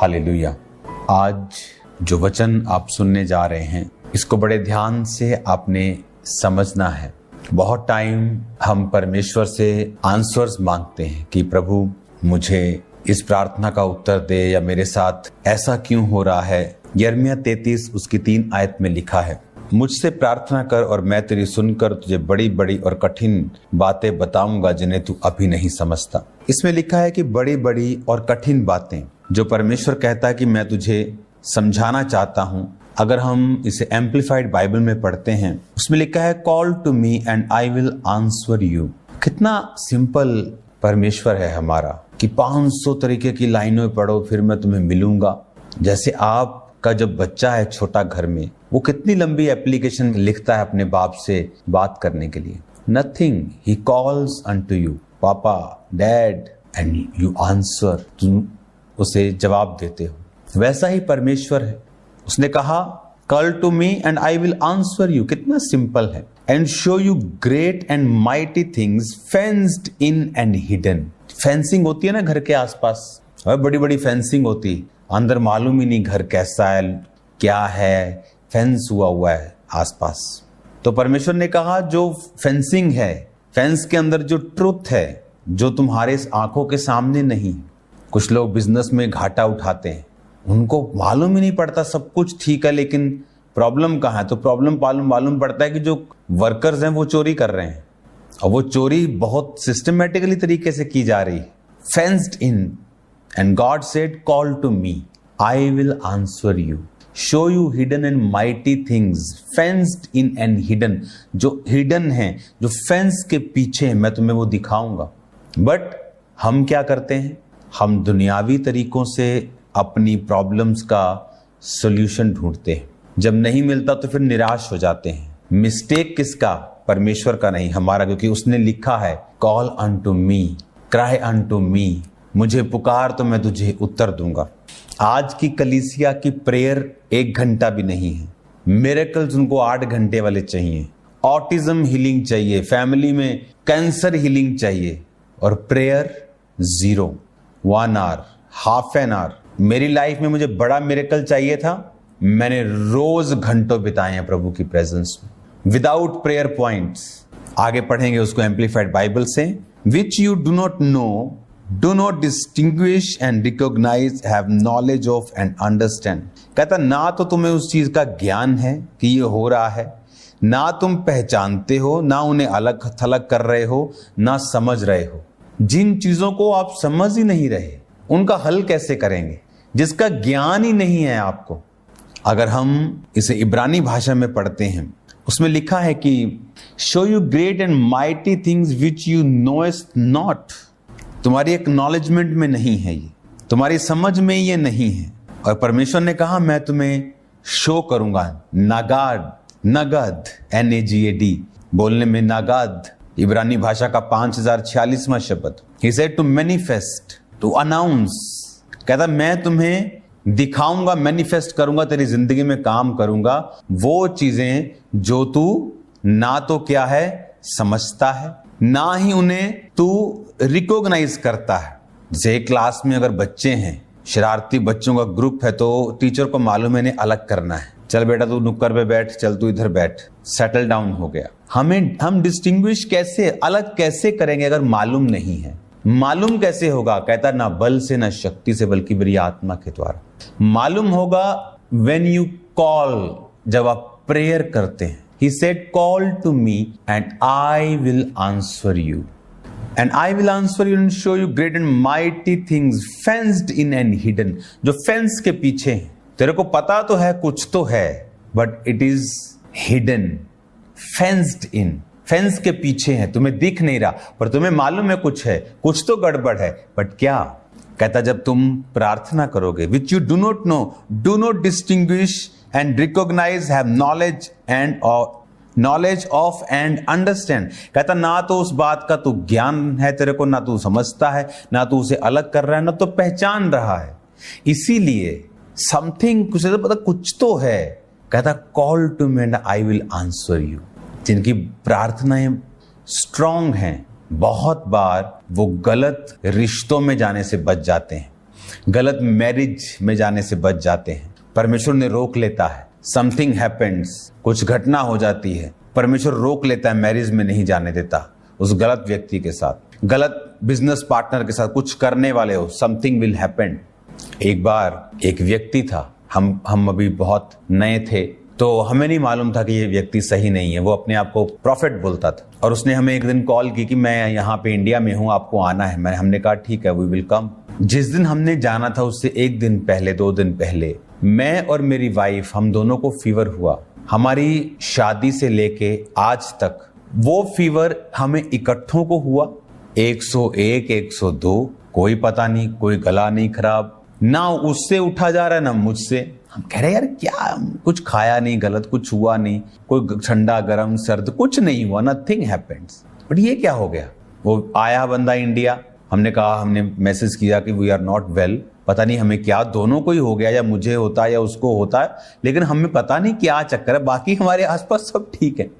Hallelujah. आज जो वचन आप सुनने जा रहे हैं इसको बड़े ध्यान से आपने समझना है। बहुत टाइम हम परमेश्वर से आंसर्स मांगते हैं कि प्रभु मुझे इस प्रार्थना का उत्तर दे, या मेरे साथ ऐसा क्यों हो रहा है। यिर्मयाह 33 उसकी 3 आयत में लिखा है, मुझसे प्रार्थना कर और मैं तेरी सुनकर तुझे बड़ी बड़ी और कठिन बातें बताऊंगा जिन्हें तू अभी नहीं समझता। इसमें लिखा है कि बड़ी बड़ी और कठिन बातें जो परमेश्वर कहता है कि मैं तुझे समझाना चाहता हूं। अगर हम इसे एम्पलीफाइड बाइबल में पढ़ते हैं, उसमें लिखा है call to me and I will answer you. कितना सिंपल परमेश्वर है हमारा कि 500 तरीके की लाइनों में पढ़ो फिर मैं तुम्हें मिलूंगा। जैसे आपका जब बच्चा है छोटा घर में, वो कितनी लंबी एप्लीकेशन लिखता है अपने बाप से बात करने के लिए। Nothing, he calls unto you, पापा, डैड, एंड यू आंसर, तुम उसे जवाब देते हो। वैसा ही परमेश्वर है। उसने कहा call to me and I will answer you. कितना सिंपल है। And show you great and mighty things fenced in and hidden. Fencing होती है ना घर के आसपास, बड़ी बड़ी फेंसिंग होती, अंदर मालूम ही नहीं घर कैसा है क्या है, फेंस हुआ है आसपास। तो परमेश्वर ने कहा जो फेंसिंग है, फेंस के अंदर जो ट्रुथ है, जो तुम्हारे आंखों के सामने नहीं। कुछ लोग बिजनेस में घाटा उठाते हैं, उनको मालूम ही नहीं पड़ता, सब कुछ ठीक है लेकिन प्रॉब्लम कहाँ है। तो प्रॉब्लम मालूम पड़ता है कि जो वर्कर्स हैं वो चोरी कर रहे हैं, और वो चोरी बहुत सिस्टमेटिकली तरीके से की जा रही है। Fenced in, and God said call to me, I will answer you, show you hidden and mighty things fenced in and hidden. जो हिडन है, जो फेंस के पीछे है, मैं तुम्हें वो दिखाऊंगा। बट हम क्या करते हैं, हम दुनियावी तरीकों से अपनी प्रॉब्लम्स का सॉल्यूशन ढूंढते हैं। जब नहीं मिलता तो फिर निराश हो जाते हैं। मिस्टेक किसका? परमेश्वर का नहीं, हमारा, क्योंकि उसने लिखा है कॉल अनटू मी, क्राई अनटू मी, मुझे पुकार तो मैं तुझे उत्तर दूंगा। आज की कलीसिया की प्रेयर 1 घंटा भी नहीं है। मिरेकल्स उनको 8 घंटे वाले चाहिए। ऑटिज्म हीलिंग चाहिए, फैमिली में कैंसर हीलिंग चाहिए, और prayer 0, 1 hour, half an hour. मेरी लाइफ में मुझे बड़ा मिरेकल चाहिए था, मैंने रोज घंटों बिताए हैं प्रभु की प्रेजेंस में, विदाउट प्रेयर पॉइंट्स। आगे पढ़ेंगे उसको एम्पलीफाइड बाइबल से। Which you do not know, do not distinguish and recognise, have knowledge of and understand. कहता ना तो तुम्हें उस चीज का ज्ञान है कि ये हो रहा है, ना तुम पहचानते हो, ना उन्हें अलग थलग कर रहे हो, ना समझ रहे हो। जिन चीजों को आप समझ ही नहीं रहे उनका हल कैसे करेंगे, जिसका ज्ञान ही नहीं है आपको। अगर हम इसे इब्रानी भाषा में पढ़ते हैं, उसमें लिखा है कि show you great and mighty things which you knowest not. तुम्हारी एक्नॉलेजमेंट में नहीं है ये, तुम्हारी समझ में ये नहीं है। और परमेश्वर ने कहा मैं तुम्हें शो करूंगा। नागाद, नगद, NAGAD बोलने में नागाद इब्रानी भाषा का 5046वां शब्द। He said to manifest, to announce। कहता मैं तुम्हें दिखाऊंगा, मैनिफेस्ट करूंगा, तेरी जिंदगी में काम करूंगा वो चीजें जो तू ना तो क्या है समझता है, ना ही उन्हें तू रिकॉग्नाइज करता है। जैसे क्लास में अगर बच्चे हैं, शरारती बच्चों का ग्रुप है, तो टीचर को मालूम है इन्हें अलग करना है। चल बेटा तू नुक्कर पे बैठ, चल तू इधर बैठ, सेटल डाउन हो गया। हम डिस्टिंग्विश कैसे, अलग कैसे करेंगे अगर मालूम नहीं है? मालूम कैसे होगा? कहता ना बल से ना शक्ति से, बल्कि मेरी आत्मा के द्वारा। मालूम होगा व्हेन यू कॉल, जब आप प्रेयर करते हैं। He said call to me and I will answer you, and I will answer you and show you great and mighty things fenced in and hidden। जो फेंस के पीछे है, तेरे को पता तो है कुछ तो है, but it is hidden, fenced in. Fence के पीछे है, तुम्हें दिख नहीं रहा पर तुम्हें मालूम है कुछ तो गड़बड़ है, बट क्या? कहता जब तुम प्रार्थना करोगे, which you do not know, do not distinguish and recognise, have knowledge of and understand. कहता ना तो उस बात का तू ज्ञान है तेरे को, ना तू समझता है, ना तू उसे अलग कर रहा है, ना तो पहचान रहा है। इसीलिए समथिंग, कुछ तो है। कहता call to me and I will answer you. जिनकी प्रार्थनाएं स्ट्रांग हैं, बहुत बार वो गलत रिश्तों में जाने से बच जाते हैं। गलत मैरिज में जाने से बच जाते हैं, परमेश्वर ने रोक लेता है। समथिंग हैपेंस, कुछ घटना हो जाती है, परमेश्वर रोक लेता है, मैरिज में नहीं जाने देता उस गलत व्यक्ति के साथ, गलत बिजनेस पार्टनर के साथ कुछ करने वाले हो, समथिंग विल हैपन। एक बार एक व्यक्ति था, हम अभी बहुत नए थे, तो हमें नहीं मालूम था कि ये व्यक्ति सही नहीं है। वो अपने आप को प्रॉफिट बोलता था और उसने हमें एक दिन कॉल की कि मैं यहाँ पे इंडिया में हूँ, आपको आना है। हमने कहा ठीक है, वी विल कम। जिस दिन हमने जाना था उससे एक दिन पहले, 2 दिन पहले, मैं और मेरी वाइफ, हम दोनों को फीवर हुआ। हमारी शादी से लेके आज तक वो फीवर हमें इकट्ठों को हुआ, 101, 102, कोई पता नहीं, कोई गला नहीं खराब, ना उससे उठा जा रहा है ना मुझसे। हम कह रहे यार क्या, कुछ खाया नहीं, गलत कुछ हुआ नहीं, कोई ठंडा गर्म सर्द कुछ नहीं हुआ, नथिंग हैपेंस। बट ये क्या हो गया? वो आया बंदा इंडिया, हमने कहा, हमने मैसेज किया कि वी आर नॉट वेल, पता नहीं हमें क्या, दोनों को ही हो गया, या मुझे होता है या उसको होता है, लेकिन हमें पता नहीं क्या चक्कर है, बाकी हमारे आसपास सब ठीक है।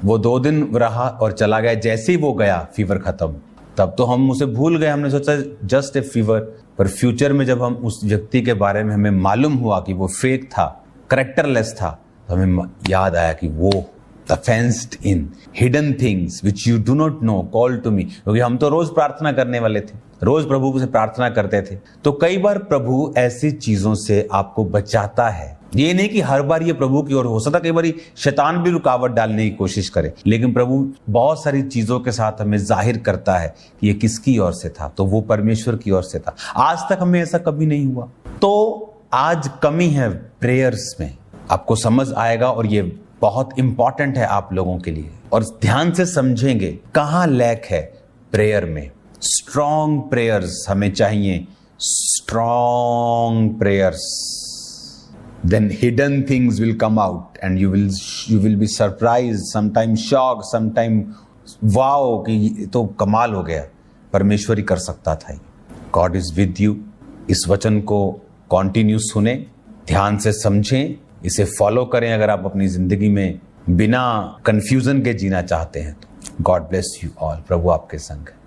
वो 2 दिन रहा और चला गया। जैसे ही वो गया फीवर खत्म, तब तो हम उसे भूल गए, हमने सोचा जस्ट ए फीवर। पर फ्यूचर में जब हम उस व्यक्ति के बारे में हमें मालूम हुआ कि वो फेक था, करेक्टरलेस था, तो हमें याद आया कि वो the fenced in hidden things which you do not know call to me. क्योंकि हम तो रोज प्रार्थना करने वाले थे, रोज प्रभु से प्रार्थना करते थे। तो कई बार प्रभु ऐसी चीजों से आपको बचाता है। ये नहीं कि हर बार ये प्रभु की ओर हो सकता, कई बार शैतान भी रुकावट डालने की कोशिश करे, लेकिन प्रभु बहुत सारी चीजों के साथ हमें जाहिर करता है कि ये किसकी ओर से था, तो वो परमेश्वर की ओर से था। आज तक हमें ऐसा कभी नहीं हुआ। तो आज कमी है प्रेयर्स में, आपको समझ आएगा, और ये बहुत इंपॉर्टेंट है आप लोगों के लिए। और ध्यान से समझेंगे कहाँ लैक है प्रेयर में। स्ट्रॉन्ग प्रेयर्स हमें चाहिए, strong prayers, then hidden things will come out and you will be surprised, sometimes shocked, sometimes wow कि ये तो कमाल हो गया, परमेश्वर ही कर सकता था। God is with you। इस वचन को कंटिन्यू सुने, ध्यान से समझें, इसे फॉलो करें अगर आप अपनी जिंदगी में बिना कंफ्यूजन के जीना चाहते हैं तो। God bless you all। प्रभु आपके संग है।